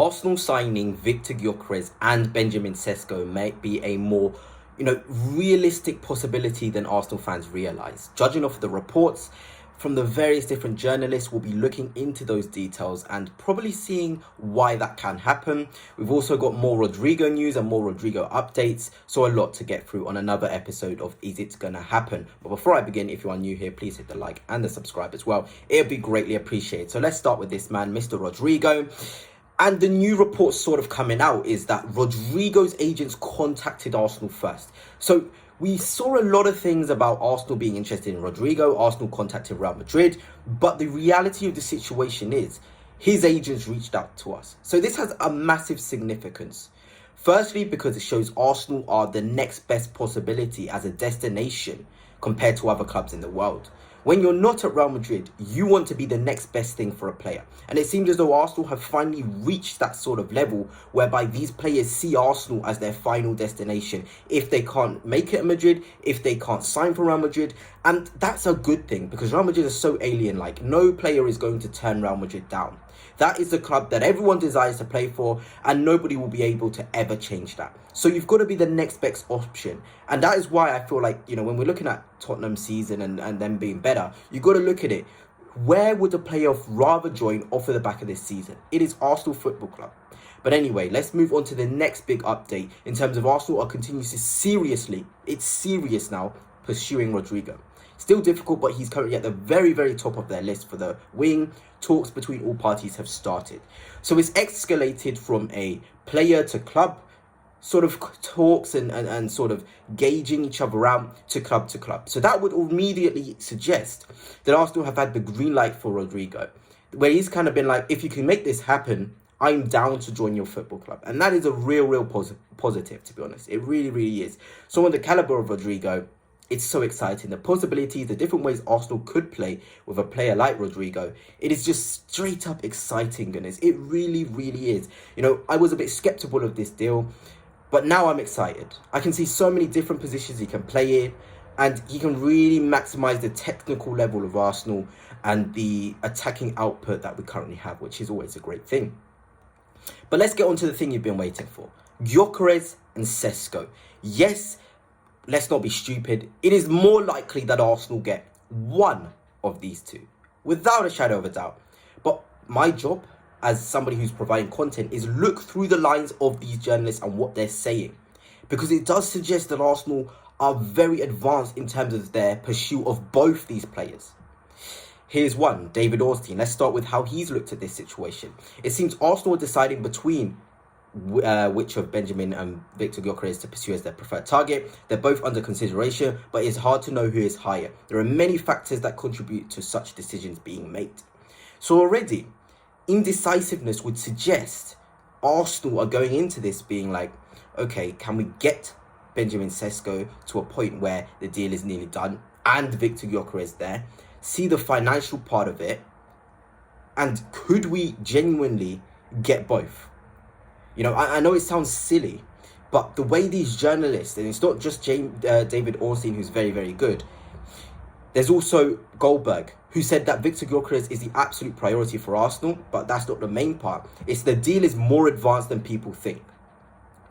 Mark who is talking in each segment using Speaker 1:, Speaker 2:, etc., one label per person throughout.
Speaker 1: Arsenal signing Victor Gyokeres and Benjamin Cesco might be a more, realistic possibility than Arsenal fans realise. Judging off the reports from the various different journalists, we'll be looking into those details and probably seeing why that can happen. We've also got more Rodrigo news and more Rodrigo updates, so a lot to get through on another episode of Is It Gonna Happen? But before I begin, if you are new here, please hit the like and the subscribe as well. It'll be greatly appreciated. So let's start with this man, Mr. Rodrigo. And the new report sort of coming out is that Rodrigo's agents contacted Arsenal first. So we saw a lot of things about Arsenal being interested in Rodrigo, Arsenal contacted Real Madrid, but the reality of the situation is his agents reached out to us. So this has a massive significance. Firstly, because it shows Arsenal are the next best possibility as a destination compared to other clubs in the world. When you're not at Real Madrid, you want to be the next best thing for a player. And it seems as though Arsenal have finally reached that sort of level whereby these players see Arsenal as their final destination if they can't make it at Madrid, if they can't sign for Real Madrid. And that's a good thing because Real Madrid is so alien-like. No player is going to turn Real Madrid down. That is the club that everyone desires to play for, and nobody will be able to ever change that. So you've got to be the next best option. And that is why I feel like, when we're looking at Tottenham's season and them being better, you've got to look at it. Where would a player rather join off of the back of this season? It is Arsenal Football Club. But anyway, let's move on to the next big update in terms of Arsenal are continuously it's serious now, pursuing Rodrigo. Still difficult, but he's currently at the very, very top of their list for the wing. Talks between all parties have started. So it's escalated from a player to club sort of talks and sort of gauging each other out to club to club. So that would immediately suggest that Arsenal have had the green light for Rodrigo, where he's kind of been like, if you can make this happen, I'm down to join your football club. And that is a real positive, to be honest. It really, really is. So on the caliber of Rodrigo, it's so exciting. The possibilities, the different ways Arsenal could play with a player like Rodrigo, it is just straight up exciting, goodness. It really, really is. I was a bit skeptical of this deal, but now I'm excited. I can see so many different positions he can play in, and he can really maximise the technical level of Arsenal and the attacking output that we currently have, which is always a great thing. But let's get on to the thing you've been waiting for. Gyokeres and Cesco. Yes, let's not be stupid. It is more likely that Arsenal get one of these two, without a shadow of a doubt. But my job as somebody who's providing content is look through the lines of these journalists and what they're saying, because it does suggest that Arsenal are very advanced in terms of their pursuit of both these players. Here's one, David Ostein. Let's start with how he's looked at this situation. It seems Arsenal are deciding between which of Benjamin and Victor Gyokeres to pursue as their preferred target. They're both under consideration, but it's hard to know who is higher. There are many factors that contribute to such decisions being made. So already, indecisiveness would suggest Arsenal are going into this being like, okay, can we get Benjamin Cesco to a point where the deal is nearly done and Victor Gyokeres there, see the financial part of it, and could we genuinely get both? I know it sounds silly, but the way these journalists, and it's not just David Ostein, who's very, very good. There's also Goldberg, who said that Victor Gyokeres is the absolute priority for Arsenal, but that's not the main part. It's the deal is more advanced than people think.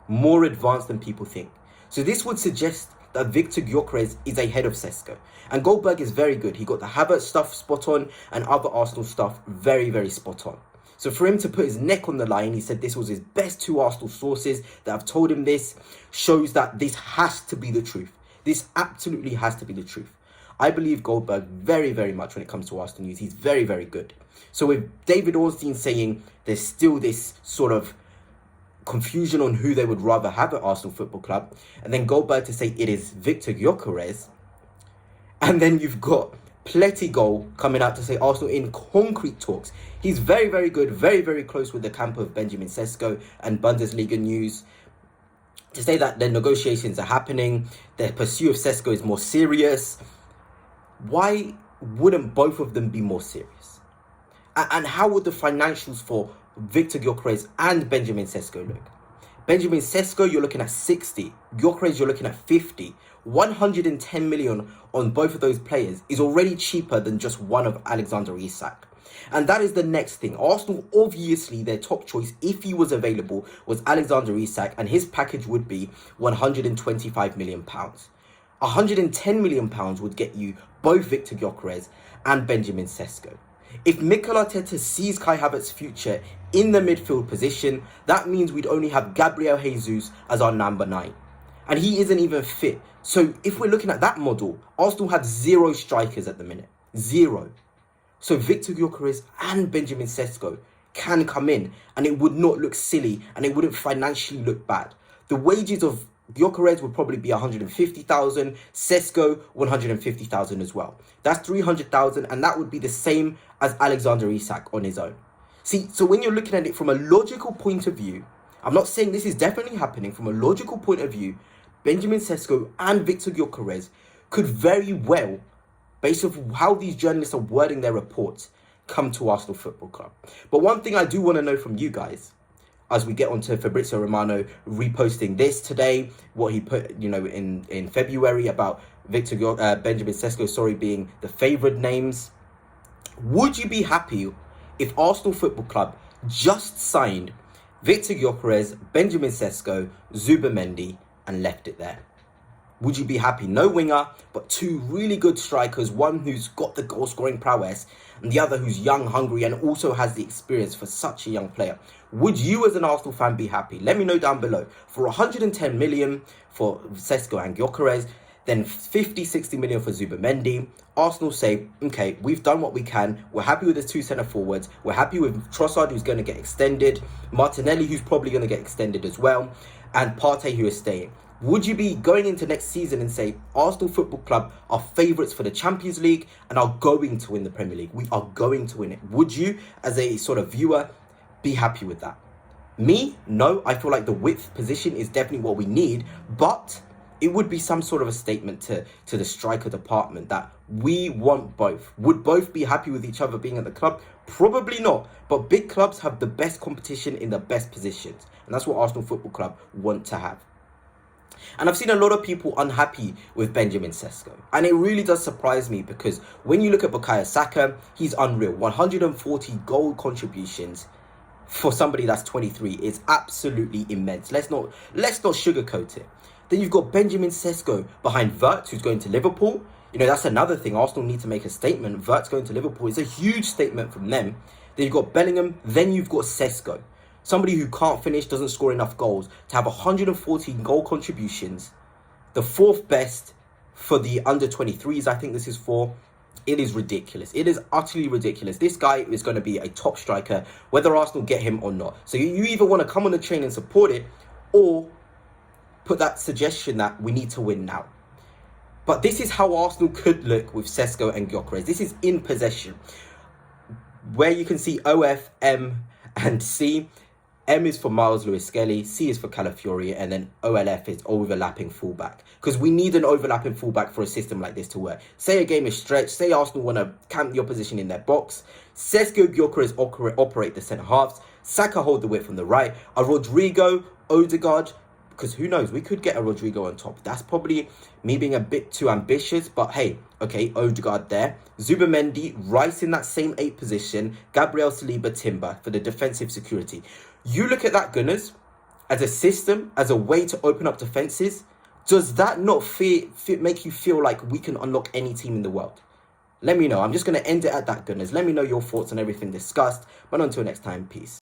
Speaker 1: More advanced than people think. So this would suggest that Victor Gyokeres is ahead of Cesco. And Goldberg is very good. He got the Havertz stuff spot on and other Arsenal stuff very, very spot on. So for him to put his neck on the line, he said this was his best two Arsenal sources that have told him this, shows that this has to be the truth. This absolutely has to be the truth. I believe Goldberg very, very much when it comes to Arsenal news. He's very, very good. So with David Ostein saying there's still this sort of confusion on who they would rather have at Arsenal Football Club, and then Goldberg to say it is Victor Gyokeres, and then you've got Pentigo coming out to say Arsenal in concrete talks. He's very, very good, very, very close with the camp of Benjamin Cesco and Bundesliga news to say that the negotiations are happening, the pursuit of Cesco is more serious. Why wouldn't both of them be more serious? And how would the financials for Victor Gyokeres and Benjamin Cesco look? Benjamin Cesco, you're looking at 60. Gyokeres, you're looking at 50. 110 million on both of those players is already cheaper than just one of Alexander Isak. And that is the next thing. Arsenal, obviously, their top choice, if he was available, was Alexander Isak, and his package would be £125 million. £110 million would get you both Victor Gyokeres and Benjamin Cesco. If Mikel Arteta sees Kai Havertz's future in the midfield position, that means we'd only have Gabriel Jesus as our number 9. And he isn't even fit. So if we're looking at that model, Arsenal had 0 strikers at the minute. 0. So Victor Gyokeres and Benjamin Cesco can come in, and it would not look silly, and it wouldn't financially look bad. The wages of Gyokeres would probably be 150,000, Cesco 150,000 as well. That's 300,000, and that would be the same as Alexander Isak on his own. See, so when you're looking at it from a logical point of view, I'm not saying this is definitely happening, from a logical point of view, Benjamin Cesco and Victor Gyokeres could very well, based on how these journalists are wording their reports, come to Arsenal Football Club. But one thing I do want to know from you guys, as we get onto Fabrizio Romano reposting this today, what he put, in February about Benjamin Cesco, being the favoured names. Would you be happy if Arsenal Football Club just signed Victor Gyokeres, Benjamin Cesco, Zubimendi, and left it there? Would you be happy? No winger, but 2 really good strikers. One who's got the goal-scoring prowess, and the other who's young, hungry, and also has the experience for such a young player. Would you, as an Arsenal fan, be happy? Let me know down below. For 110 million for Sesko and Gyokeres, then 50, 60 million for Zubimendi, Arsenal say, okay, we've done what we can. We're happy with the 2 centre-forwards. We're happy with Trossard, who's going to get extended. Martinelli, who's probably going to get extended as well. And Partey, who is staying. Would you be going into next season and say, Arsenal Football Club are favourites for the Champions League and are going to win the Premier League? We are going to win it. Would you, as a sort of viewer, be happy with that? Me? No. I feel like the width position is definitely what we need, but it would be some sort of a statement to the striker department that we want both. Would both be happy with each other being at the club? Probably not. But big clubs have the best competition in the best positions. And that's what Arsenal Football Club want to have. And I've seen a lot of people unhappy with Benjamin Cesco. And it really does surprise me, because when you look at Bukayo Saka, he's unreal. 140 goal contributions for somebody that's 23 is absolutely immense. Let's not sugarcoat it. Then you've got Benjamin Cesco behind Wirtz, who's going to Liverpool. That's another thing. Arsenal need to make a statement. Wirtz going to Liverpool is a huge statement from them. Then you've got Bellingham. Then you've got Cesco. Somebody who can't finish, doesn't score enough goals, to have 114 goal contributions, the 4th best for the under-23s, I think this is for. It is ridiculous. It is utterly ridiculous. This guy is going to be a top striker, whether Arsenal get him or not. So you either want to come on the train and support it, or put that suggestion that we need to win now. But this is how Arsenal could look with Sesko and Gyokeres. This is in possession, where you can see OF, M, and C. M is for Miles Lewis-Skelly, C is for Calafiori, and then OLF is overlapping fullback. Because we need an overlapping fullback for a system like this to work. Say a game is stretched, say Arsenal want to camp the opposition in their box, Sesko Gyokeres operate the centre-halves, Saka hold the width from the right, a Rodrigo, Odegaard, because who knows, we could get a Rodrigo on top. That's probably me being a bit too ambitious, but hey, okay, Odegaard there. Zubimendi, Rice in that same 8 position, Gabriel Saliba, Timber for the defensive security. You look at that, Gunners, as a system, as a way to open up defences. Does that not make you feel like we can unlock any team in the world? Let me know. I'm just going to end it at that, Gunners. Let me know your thoughts on everything discussed. But until next time, peace.